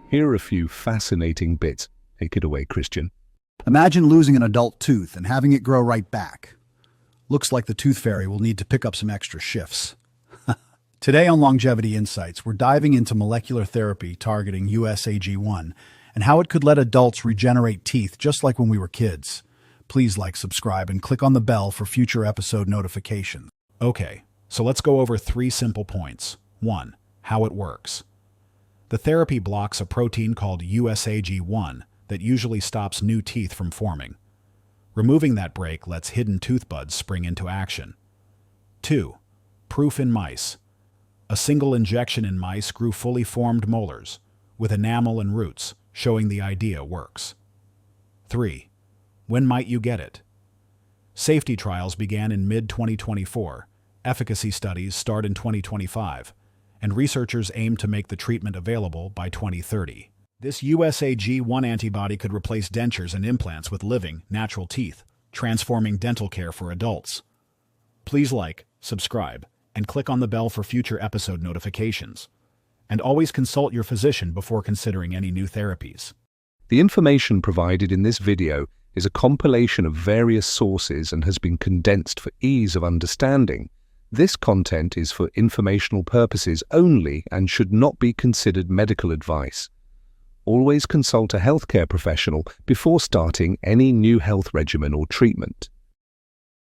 Here are a few fascinating bits. Take it away, Christian. Imagine losing an adult tooth and having it grow right back. Looks like the tooth fairy will need to pick up some extra shifts. Today on Longevity Insights, we're diving into molecular therapy targeting USAG-1 and how it could let adults regenerate teeth just like when we were kids. Please like, subscribe, and click on the bell for future episode notifications. Okay, so let's go over 3 simple points. 1. How it works. The therapy blocks a protein called USAG-1 that usually stops new teeth from forming. Removing that break lets hidden tooth buds spring into action. 2. Proof in mice. A single injection in mice grew fully formed molars, with enamel and roots, showing the idea works. 3. When might you get it? Safety trials began in mid-2024, efficacy studies start in 2025, and researchers aim to make the treatment available by 2030. This USAG-1 antibody could replace dentures and implants with living, natural teeth, transforming dental care for adults. Please like, subscribe, and click on the bell for future episode notifications. And always consult your physician before considering any new therapies. The information provided in this video is a compilation of various sources and has been condensed for ease of understanding. This content is for informational purposes only and should not be considered medical advice. Always consult a healthcare professional before starting any new health regimen or treatment.